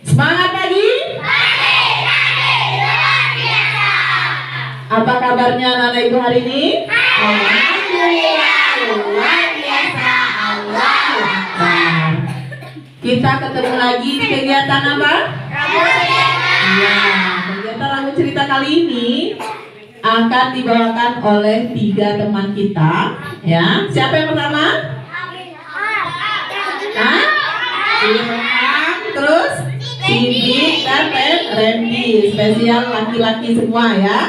Semangat pagi. Apa kabarnya anak ibu hari ini? Alhamdulillah, luar biasa. Allahu Akbar. Kita ketemu lagi di kegiatan apa? Iya, kegiatan Rabu Cerita kali ini akan dibawakan oleh 3 teman kita. Ya, siapa yang pertama? Hah? Ilham, terus Cindy dan Randy. Spesial laki-laki semua ya.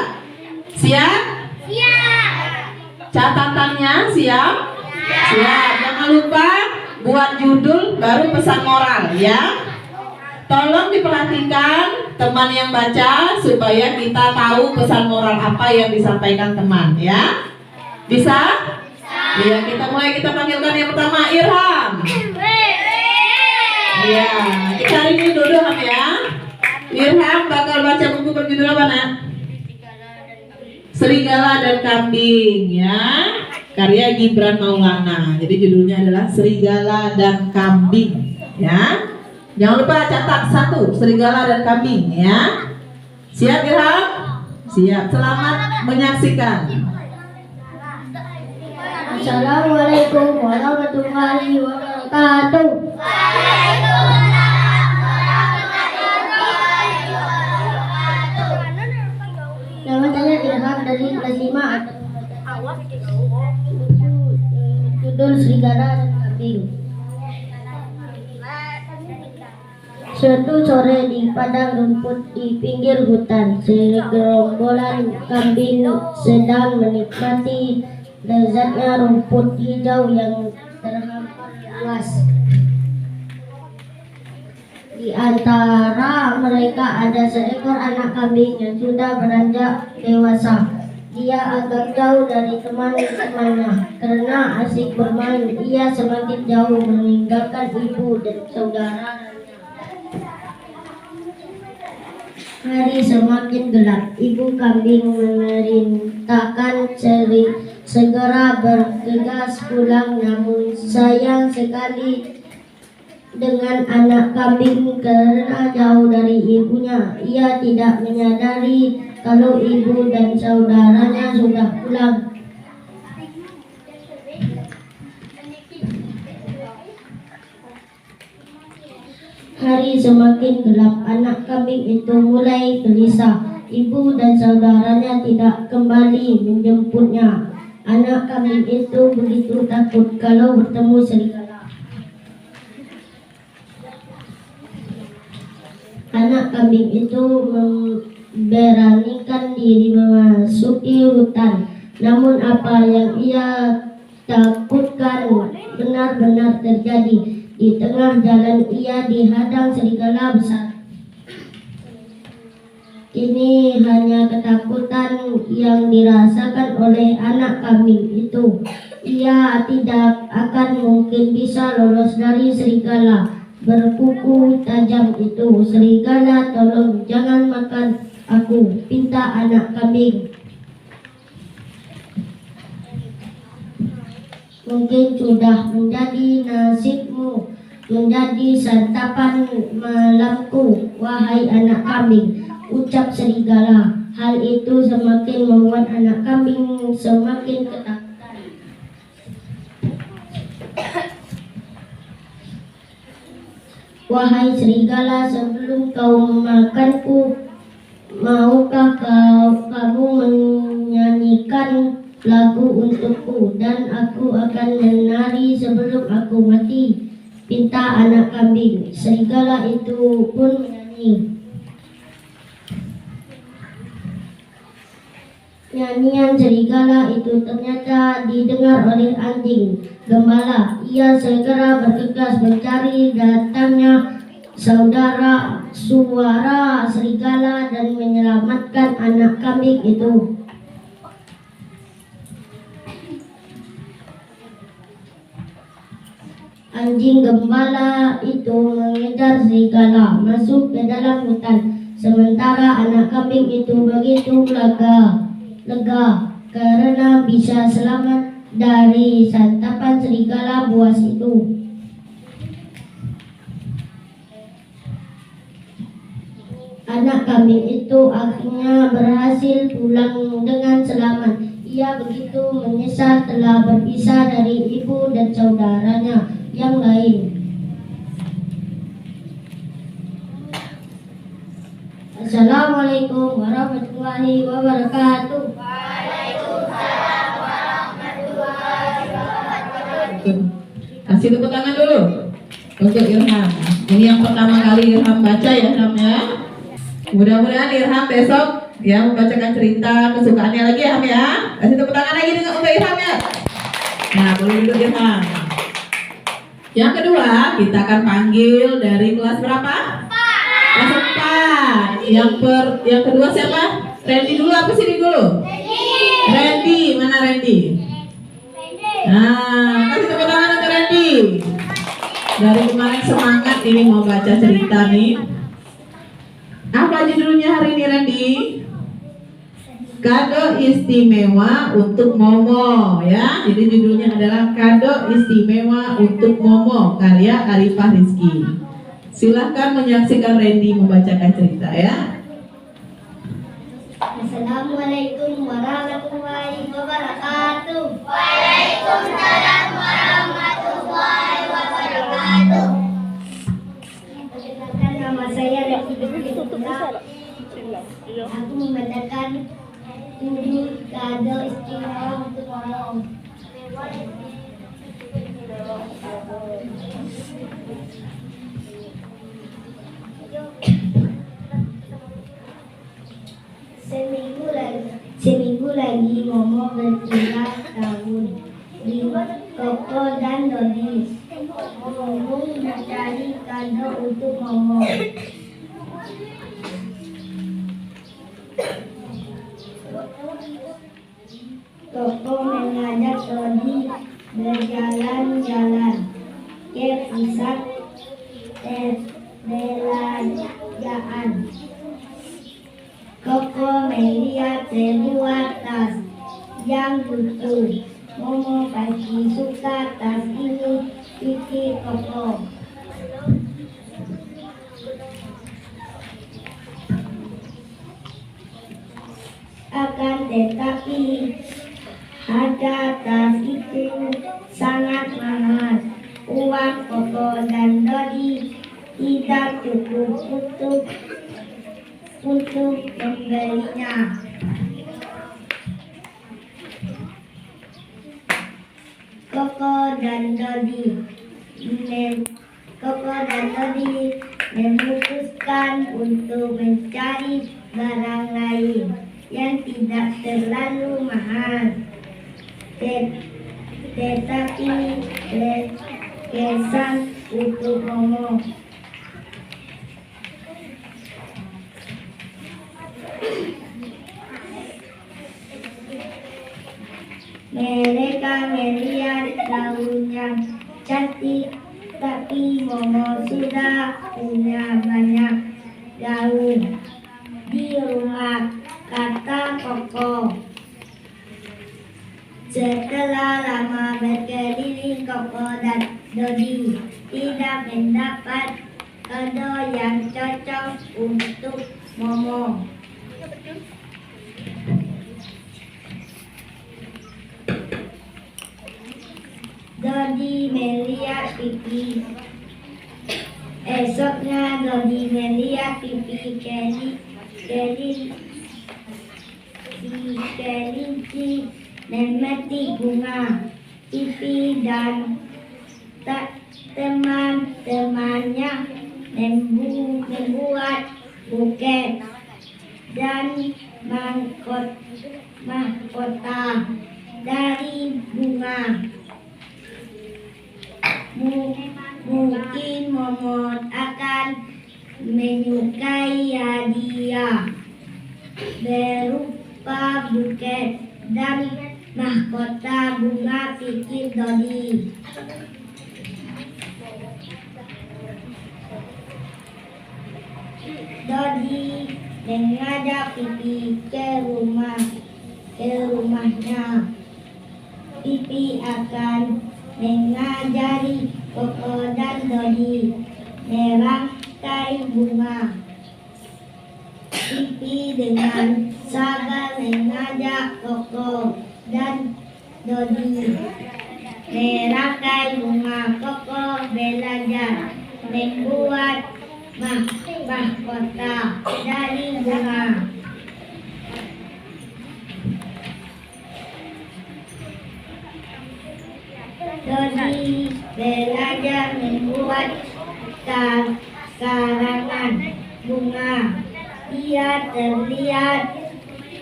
Siap? Catatannya siap? Siap. Jangan lupa buat judul baru pesan moral ya. Tolong diperhatikan teman yang baca supaya kita tahu pesan moral apa yang disampaikan teman ya. Bisa? Ya, kita mulai, kita panggilkan yang pertama Irham. Iya, kita hari ini duduk ya. Irham bakal baca buku berjudul apa nak? Serigala dan Kambing ya, karya Gibran Maulana. Jadi judulnya adalah Serigala dan Kambing ya. Jangan lupa catat 1, serigala dan kambing ya. Siap Irham? Siap. Selamat menyaksikan. Assalamualaikum warahmatullahi wabarakatuh. Nama saya Irham dari kelas 5 atau judul Serigala dan Kambing. Suatu sore di padang rumput di pinggir hutan, segerombolan kambing sedang menikmati lezatnya rumput hijau yang terhampar luas. Di antara mereka ada seekor anak kambing yang sudah beranjak dewasa. Dia agak jauh dari teman-temannya. Karena asik bermain, ia semakin jauh meninggalkan ibu dan saudara. Hari semakin gelap. Ibu kambing memerintahkan segera bergegas pulang, namun sayang sekali dengan anak kambing karena jauh dari ibunya. Ia tidak menyadari kalau ibu dan saudaranya sudah pulang. Hari semakin gelap, anak kambing itu mulai gelisah. Ibu dan saudaranya tidak kembali menjemputnya. Anak kambing itu begitu takut kalau bertemu serigala. Anak kambing itu memberanikan diri memasuki hutan. Namun apa yang ia takutkan benar-benar terjadi. Di tengah jalan ia dihadang serigala besar. Ini hanya ketakutan yang dirasakan oleh anak kambing itu. Ia tidak akan mungkin bisa lolos dari serigala berkuku tajam itu. Serigala, tolong jangan makan aku, pinta anak kambing. Mungkin sudah menjadi nasibmu, menjadi santapan malamku, wahai anak kambing, ucap serigala. Hal itu semakin membuat anak kambing semakin ketakutan. Wahai serigala, sebelum kau memakanku, maukah kamu menyanyikan lagu untukku, dan aku akan menari sebelum aku mati, pinta anak kambing. Serigala itu pun menyanyi. Nyanyian serigala itu ternyata didengar oleh anjing gembala. Ia segera bergegas mencari datangnya suara serigala dan menyelamatkan anak kambing itu. Anjing gembala itu mengejar serigala masuk ke dalam hutan. Sementara anak kambing itu begitu lega karena bisa selamat dari santapan serigala buas itu. anak kambing itu akhirnya berhasil pulang dengan selamat. Ia begitu menyesal telah berpisah dari ibu dan saudaranya yang lain. Assalamualaikum warahmatullahi wabarakatuh. Waalaikumsalam warahmatullahi wabarakatuh. Kasih tepuk tangan dulu untuk Irham. Ini yang pertama kali Irham baca ya Irham ya. Mudah-mudahan Irham besok ya membacakan cerita kesukaannya lagi ya Irham ya. Kasih tepuk tangan lagi untuk Irham ya. Nah, boleh duduk Irham. Yang kedua, kita akan panggil dari kelas berapa? Kelas 4. Yang kedua siapa? Randy dulu apa sini dulu? Randy, mana Randy? Nah, kasih tepuk tangan untuk Randy. Dari kemarin semangat ini mau baca cerita nih. Apa judulnya hari ini Randy? Kado istimewa untuk Momo ya. Jadi judulnya adalah Kado Istimewa untuk Momo karya Arifah Rizky. Silahkan menyaksikan Randy membacakan cerita ya. Assalamualaikum warahmatullahi wabarakatuh. Waalaikumsalam warahmatullahi wabarakatuh. Perkenalkan, nama saya Reki Binti. Aku membacakan judul Kado Istimewa untuk Momo. Seminggu lagi Momo berulang tahun di Koko dan Dodi. Momo mencari kado untuk Momo. Koko mengajak Dodi berjalan-jalan ke pusat perbelanjaan. Koko melihat sebuah tas yang lucu. Momo pasti suka tas ini, pikir Koko. Akan tetapi harga tas itu sangat mahal. Uang Koko dan Dodi tidak cukup untuk membelinya. Koko dan Dodi memutuskan untuk mencari barang lain yang tidak terlalu mahal, tetapi berkesan untuk Momo. Mereka melihat gaun yang cantik, tapi Momo sudah punya banyak gaun di rumah, kata Koko. Setelah lama berkeliling, Koko dan Dodi tidak mendapat kado yang cocok untuk Momo. Dodi melihat pipi. Esoknya Dodi melihat pipi kelinci memetik bunga. Pipi dan teman-temannya membuat buket dan mahkota dari bunga. Mungkin Momo akan menyukai hadiah berupa buket dan mahkota bunga, pikir Dodi. Dodi mengajak Pipi ke rumahnya. Pipi akan mengajari Koko dan Dodi merangkai bunga. dengan sabar mengajak Koko dan Dodi merangkai bunga. Koko belajar membuat mahkota dari bunga. Dodi belajar membuat karangan bunga. Ia terlihat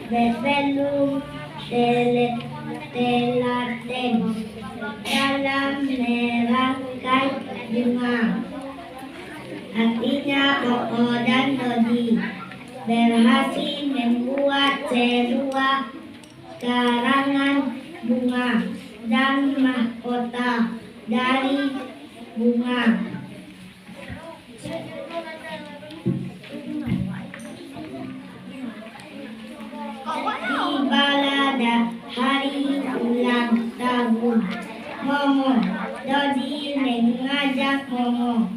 berbelum telaten dalam merangkai bunga. Akhirnya Koko dan Dodi berhasil membuat sebuah karangan bunga dan mahkota dari bunga. Tibalah hari ulang tahun Momo. Dodi mengajak Momo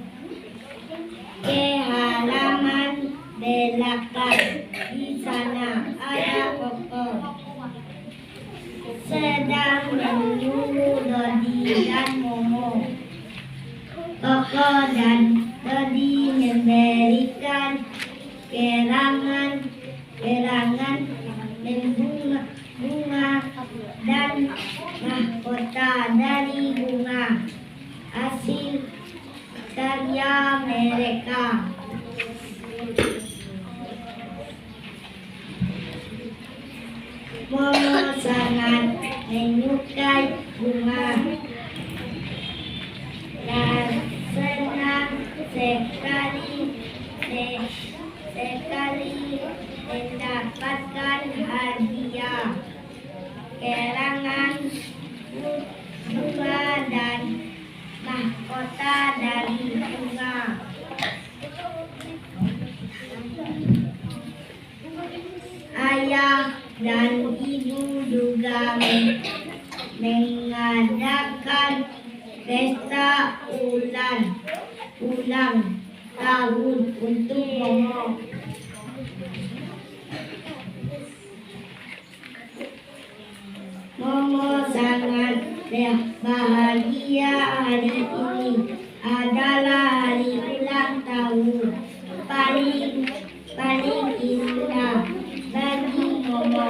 ke halaman belakang. Di sana ada Koko sedang menunggu Dodi dan Momo. Koko dan Dodi memberikan kerangan bunga dan mahkota dari bunga, hasil karya mereka. Momo sangat menyukai bunga dan senang sekali mendapatkan hadiah kerangan bunga dan mahkota dari bunga. Ayah dan ibu juga mengadakan pesta ulang tahun untuk Momo. Momo sangat bahagia. Hari ini adalah hari ulang tahun paling indah bagi Momo.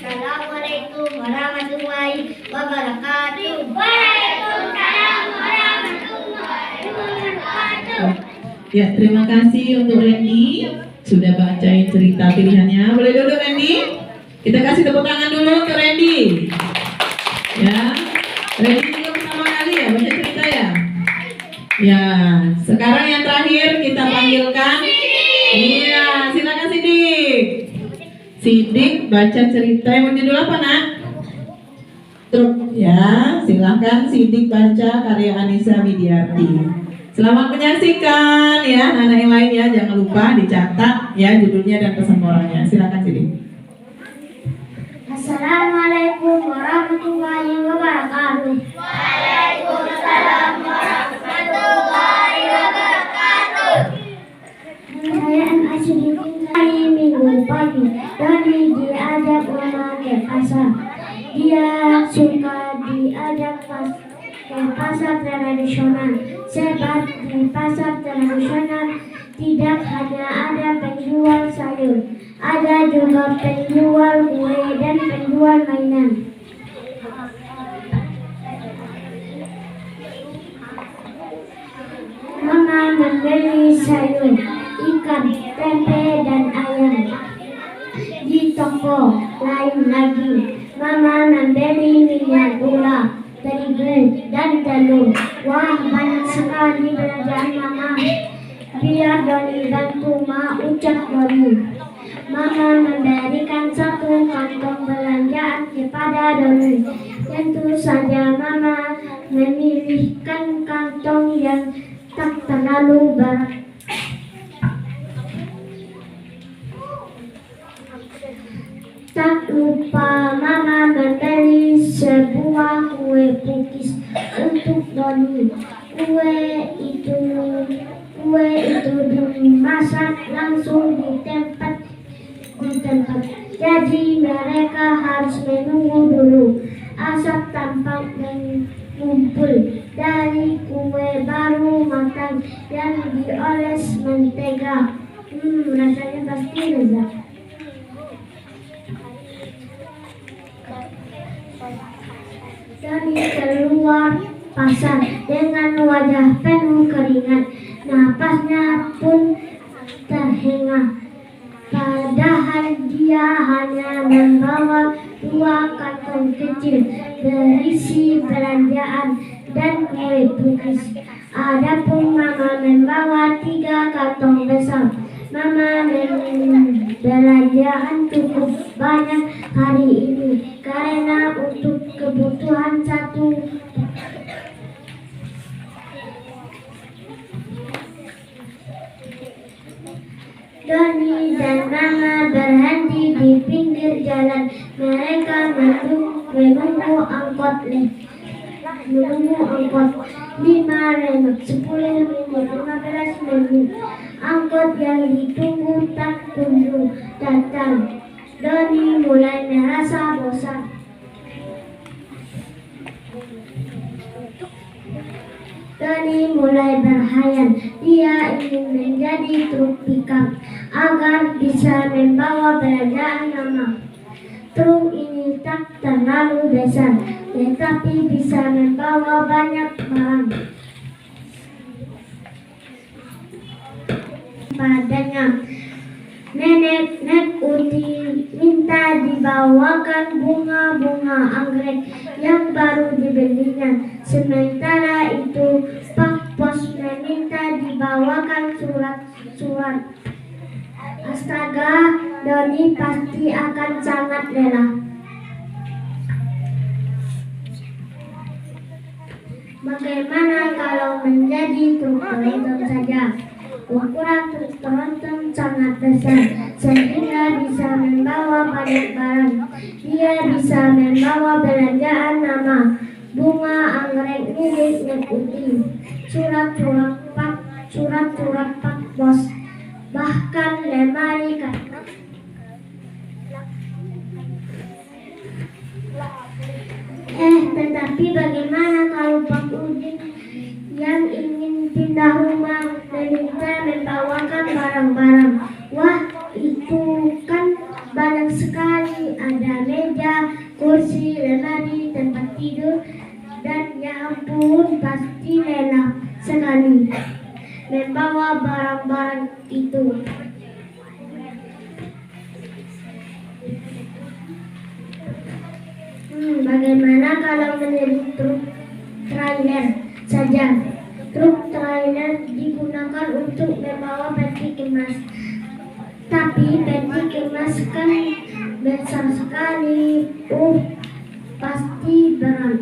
Assalamualaikum warahmatullahi wabarakatuh. Waalaikumsalam warahmatullahi wabarakatuh. Ya, terima kasih untuk Randy sudah bacain cerita pilihannya. Boleh duduk Randy? Kita kasih tepuk tangan dulu ke Randy. Ya, Randy juga pertama kali ya baca cerita ya. Ya, sekarang yang terakhir kita panggilkan. Iya, silakan Sidik. Sidik baca cerita yang berjudul apa nak? Truk. Ya, silakan Sidik baca karya Anissa Widiarti. Selamat menyaksikan ya, anak yang lain ya, jangan lupa dicatat ya judulnya dan pesan moralnya. Silakan Sidik. Assalamualaikum warahmatullahi wabarakatuh. Waalaikumsalam warahmatullahi wabarakatuh. Perayaan Asyik hari Minggu pagi. Dodi diajak Mama ke pasar. Dia suka diajak ke pasar tradisional. Sebab di pasar tradisional tidak hanya ada penjual sayur, ada juga penjual kue dan penjual mainan. Mama membeli sayur, ikan, tempe, dan ayam. Di toko lain lagi, Mama membeli minyak gula, terigu, dan telur. Wah, banyak sekali belanjaan Mama. Biar Dodi bantu Ma, ucap Dodi. Mama memberikan satu kantong belanjaan kepada Dodi. Tentu saja Mama memilihkan kantong yang tak terlalu berat. Tak lupa Mama membeli sebuah kue pukis untuk Dodi. Kue itu dimasak langsung di tempat. Jadi mereka harus menunggu dulu. Asap tampak mengumpul dari kue baru matang yang dioles mentega. Rasanya pasti lezat. Doni keluar pasar dengan wajah penuh keringat. Napasnya pun terhengat. Padahal dia hanya membawa 2 kantong kecil berisi belanjaan dan kue pukis. Adapun Mama membawa 3 kantong besar. Mama belanjaan cukup banyak hari ini karena untuk kebutuhan satu Doni dan Mama berhenti di pinggir jalan. Mereka menunggu angkot. 5 menit, 10 menit, 15 menit. Angkot yang ditunggu tak kunjung datang. Doni mulai merasa bosan. Doni mulai berhayal. Dia ingin menjadi truk pickup agar bisa membawa belanjaan Mama. Truk ini tak terlalu besar, tetapi bisa membawa banyak barang. Padanya, Nenek Uti minta dibawakan bunga-bunga anggrek yang baru dibelinya. Sementara itu, Pak Pos meminta dibawakan surat-surat. Astaga, Doni pasti akan sangat lelah. Bagaimana kalau menjadi truk tronton saja? Ukuran truk tronton sangat besar, sehingga bisa membawa banyak barang. Dia bisa membawa belanjaan Mama, bunga anggrek milik Nek Uti, surat-surat Pak Pos, bahkan lemari kaca. Tetapi bagaimana kalau Pak Udin yang ingin pindah rumah meminta membawakan barang-barang? Wah, itu kan banyak sekali. Ada meja, kursi, lemari, tempat tidur, dan ya ampun, pasti lelah sekali membawa barang-barang itu. Bagaimana kalau menjadi truk trailer saja? Truk trailer digunakan untuk membawa peti kemas. Tapi peti kemas kan besar sekali. Pasti berat.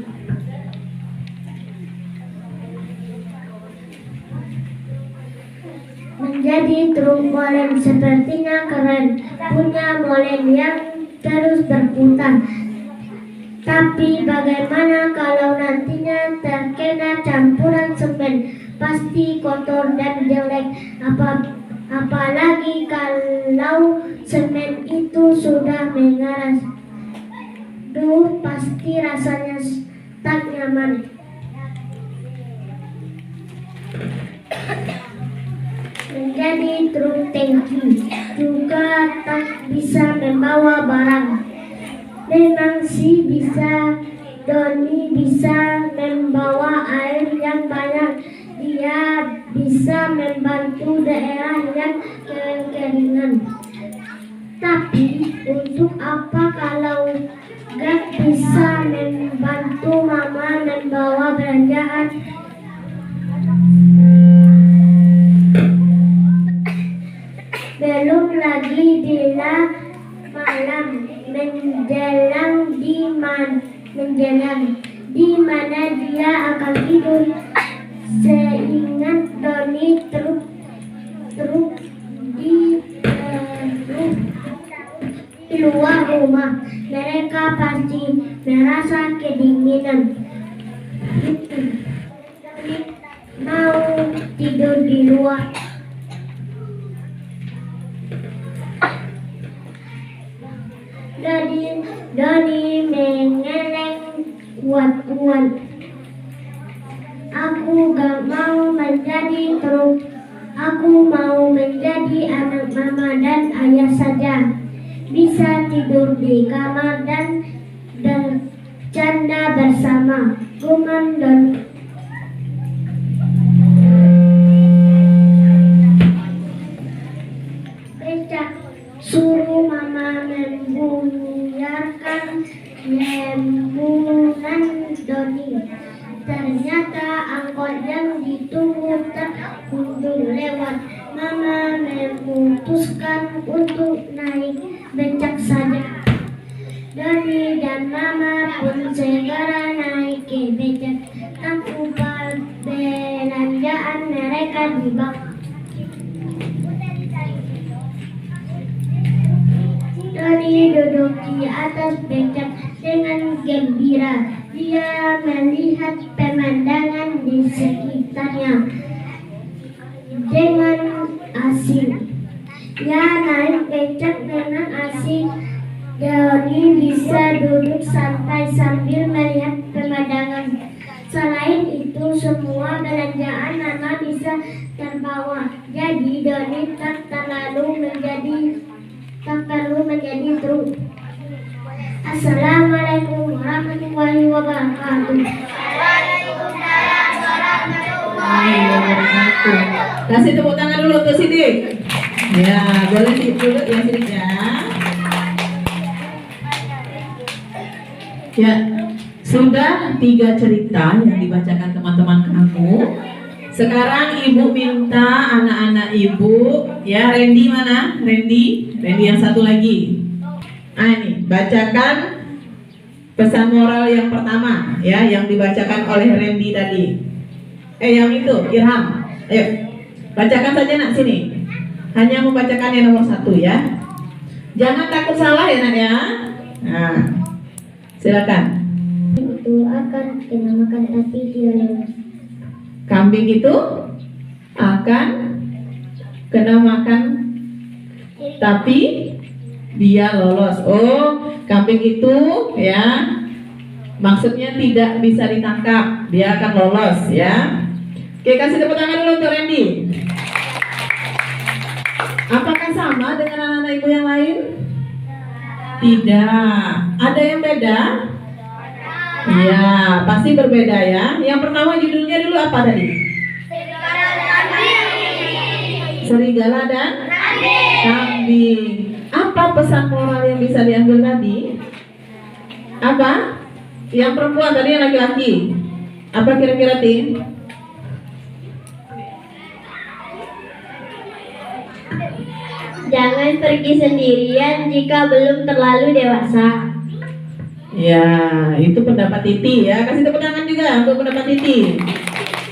Menjadi truk molen sepertinya keren. Punya molen yang terus berputar. Tapi bagaimana kalau nantinya terkena campuran semen? Pasti kotor dan jelek. Apalagi kalau semen itu sudah mengeras. Pasti rasanya tak nyaman. Menjadi truk tangki juga tak bisa membawa barang. Memang sih bisa, Doni bisa membawa air yang banyak. Dia bisa membantu daerah yang kekeringan. Tapi untuk apa kalau gak bisa membantu Mama membawa belanjaan? Belum lagi bila malam menjelang di mana dia akan tidur. Seingat Doni truk di luar rumah, mereka pasti merasa kedinginan. Mau tidur di luar. Doni mengeleng kuat-kuat. Aku gak mau menjadi truk. Aku mau menjadi anak mama dan ayah saja. Bisa tidur di kamar dan canda bersama Kuman dan becak. Suruh mama membuyarkan lembunan Doni. Ternyata angkot yang ditunggu tak kunjung lewat. Mama memutuskan untuk naik becak saja. Doni dan mama pun segera naik ke becak. Tanpa belanjaan mereka di bak. Doni duduk di atas becak dengan gembira. Dia melihat pemandangan di sekitarnya dengan asing. Dia naik becak dengan asing. Doni bisa duduk santai sambil melihat pemandangan. Selain itu, semua belanjaan mama bisa terbawa. Jadi Doni tak perlu menjadi truk. Assalamualaikum warahmatullahi wabarakatuh. Waalaikumsalam warahmatullahi wabarakatuh. Kasih tepuk tangan dulu untuk Sidik. Ya, boleh duduk ya Sidik ya. Ya, sudah 3 cerita yang dibacakan teman-teman kamu. Sekarang ibu minta anak-anak ibu, ya Randy mana? Randy yang satu lagi. Ini bacakan pesan moral yang pertama, ya, yang dibacakan oleh Randy tadi. Yang itu, Irham. Ayo, bacakan saja nak sini. Hanya membacakan yang nomor 1 ya. Jangan takut salah ya nak ya. Nah, silakan. Itu akan kena makan tapi dia lolos. Kambing itu akan kena makan tapi dia lolos. Oh, kambing itu ya maksudnya tidak bisa ditangkap, dia akan lolos ya. Oke, kasih tepuk tangan dulu untuk Randy. Apakah sama dengan anak-anak ibu yang lain? Tidak. Ada yang beda? Iya, pasti berbeda ya. Yang pertama judulnya dulu apa tadi? Serigala dan kambing. Apa pesan moral yang bisa diambil tadi? Apa? Yang perempuan tadi, yang laki-laki. Apa kira-kira Tim? Jangan pergi sendirian jika belum terlalu dewasa. Ya, itu pendapat Titi ya. Kasih tepuk tangan juga untuk pendapat Titi.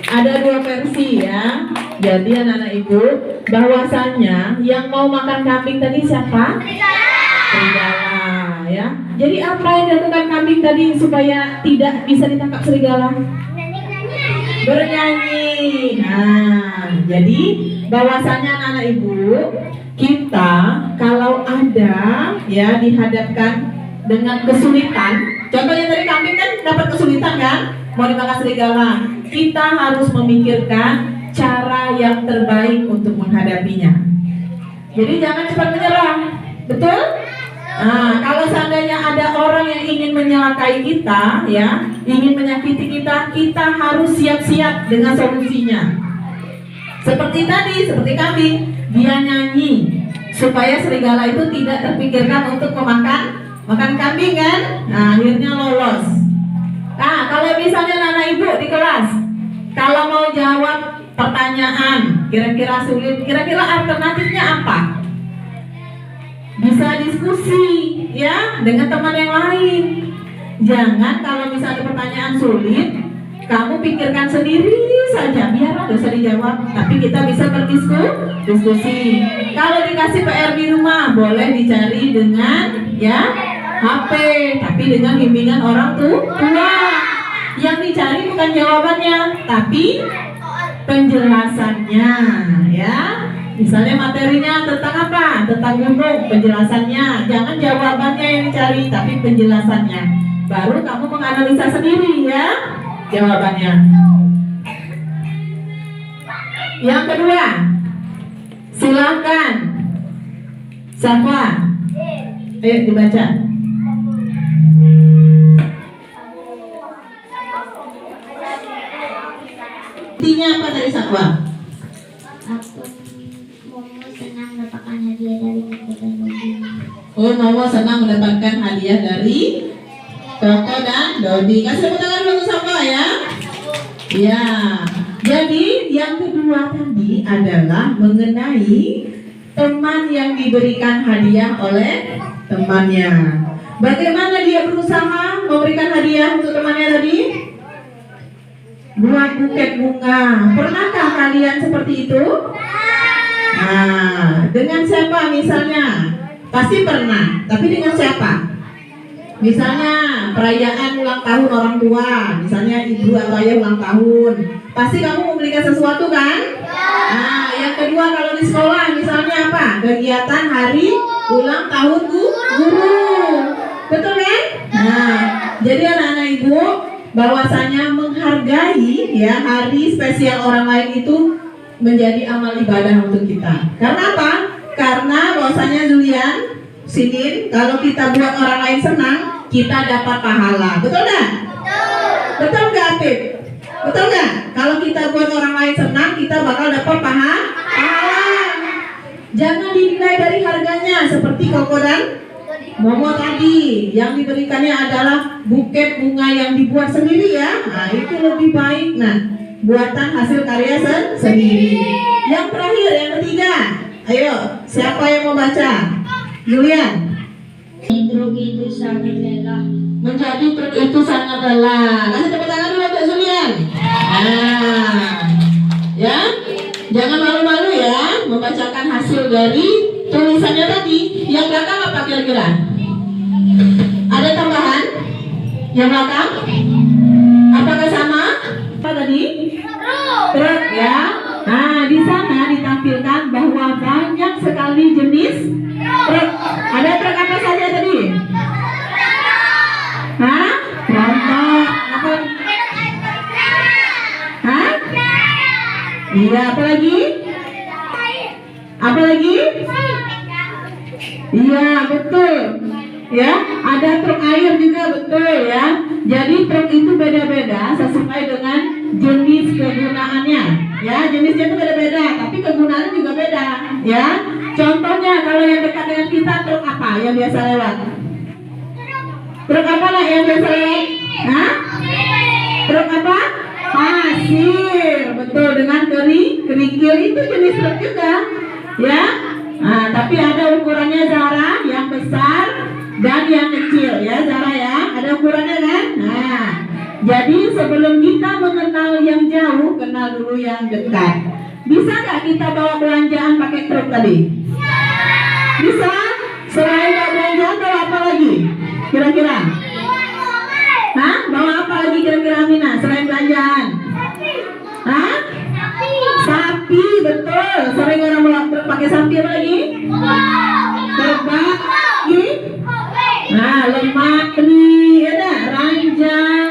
Ada 2 versi ya. Jadi anak-anak ibu, bahwasannya yang mau makan kambing tadi siapa? Serigala ya. Jadi apa yang dilakukan kambing tadi supaya tidak bisa ditangkap serigala? Bernyanyi. Nah, jadi bahwasannya anak-anak ibu, kita kalau ada ya dihadapkan dengan kesulitan, contohnya tadi kambing kan dapat kesulitan kan, mau dimakan serigala, kita harus memikirkan cara yang terbaik untuk menghadapinya. Jadi jangan cepat menyerah, betul? Nah, kalau seandainya ada orang yang ingin menyelakai kita, ya, ingin menyakiti kita, kita harus siap-siap dengan solusinya. Seperti tadi, seperti kambing, dia nyanyi supaya serigala itu tidak terpikirkan untuk makan kambing kan? Nah, akhirnya lolos. Nah, kalau misalnya anak ibu di kelas, kalau mau jawab pertanyaan kira-kira sulit, kira-kira alternatifnya apa? Bisa diskusi ya dengan teman yang lain. Jangan kalau misalnya pertanyaan sulit, kamu pikirkan sendiri saja, biar nggak usah dijawab. Tapi kita bisa berdiskusi. Kalau dikasih PR di rumah, boleh dicari dengan ya HP, tapi dengan bimbingan orang tua. Yang dicari bukan jawabannya, tapi penjelasannya ya. Misalnya materinya tentang apa? Tentang gunung, penjelasannya. Jangan jawabannya yang dicari, tapi penjelasannya. Baru kamu menganalisa sendiri ya jawabannya. Yang kedua, silakan. Safwa, ayo dibaca. Intinya apa tadi Safwa? Aku Momo senang mendapatkan hadiah dari Koko dan Dodi. Oh, Momo senang mendapatkan hadiah dari Koko dan Dodi. Kasih tepuk tangan dulu Safwa ya. Ya. Jadi yang kedua tadi adalah mengenai teman yang diberikan hadiah oleh temannya. Bagaimana dia berusaha memberikan hadiah untuk temannya tadi? Buat buket bunga. Pernahkah kalian seperti itu? Nah, dengan siapa misalnya? Pasti pernah. Tapi dengan siapa? Misalnya perayaan ulang tahun orang tua, misalnya ibu atau ayah ulang tahun, pasti kamu memberikan sesuatu kan? Nah, yang kedua kalau di sekolah misalnya apa? Kegiatan hari ulang tahun guru, betul kan? Nah, jadi anak-anak ibu bahwasanya menghargai ya hari spesial orang lain itu menjadi amal ibadah untuk kita. Karena apa? Karena bahwasanya Julian Sinin, kalau kita buat orang lain senang, kita dapat pahala. Betul nggak? Betul nggak, Apip? Betul nggak? Kalau kita buat orang lain senang, kita bakal dapat pahala. Jangan dinilai dari harganya, seperti Koko dan Momo tadi. Yang diberikannya adalah buket bunga yang dibuat sendiri ya. Nah, itu lebih baik. Nah, buatan hasil karya sendiri. Yang terakhir, yang ketiga. Ayo, siapa yang mau baca? Julian. Truk itu sangat lelah. Menjadi truk itu sangat lelah. Kasih tepuk tangan dulu untuk Julian. Nah, ya, jangan malu-malu ya membacakan hasil dari tulisannya tadi. Yang belakang apa kira-kira? Ada tambahan? Yang belakang? Apakah sama? Apa tadi? Truk ya. Nah, di sana ditampilkan bahwa banyak sekali jenis truk. Ada truk apa saja tadi? Hah? Tronton. Apa? Hah? Iya, apa lagi? Apa lagi? Iya, betul. Ya, ada truk air juga, betul ya. Jadi truk itu beda-beda sesuai dengan jenis kegunaannya. Ya, jenisnya itu beda-beda, tapi kegunaannya juga beda. Ya, contohnya kalau yang dekat dengan kita truk apa yang biasa lewat? Truk apa lah yang biasa lewat? Hah? Truk apa? Pasir, betul, dengan kerikil itu jenis truk juga. Ya, nah, tapi ada ukurannya Zara, yang besar dan yang kecil ya Zara ya, ada ukurannya kan? Nah, jadi sebelum kita mengenal yang jauh, kenal dulu yang dekat. Bisa nggak kita bawa belanjaan pakai truk tadi? Bisa? Selain bawa belanjaan, bawa apa lagi? Kira-kira? Hah? Bawa apa lagi kira-kira Amina selain belanjaan? Hah? Sapi, betul. Sering orang bawa truk pakai sapi apa lagi? Terbang lagi? Nah, lemak nih, ada ranjang,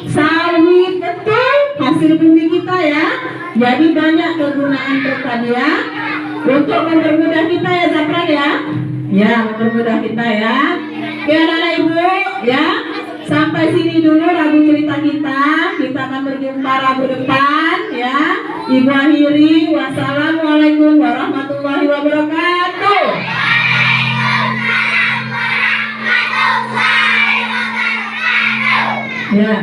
sawit, betul. Hasil bumi kita ya. Jadi banyak kegunaan truk tadi ya. Untuk mempermudah kita ya Zapran ya. Ya, mempermudah kita ya. Oke anak-anak ibu ya. Sampai sini dulu Rabu cerita kita. Kita akan berjumpa Rabu depan ya. Ibu akhiri. Wassalamualaikum warahmatullahi wabarakatuh. Ya.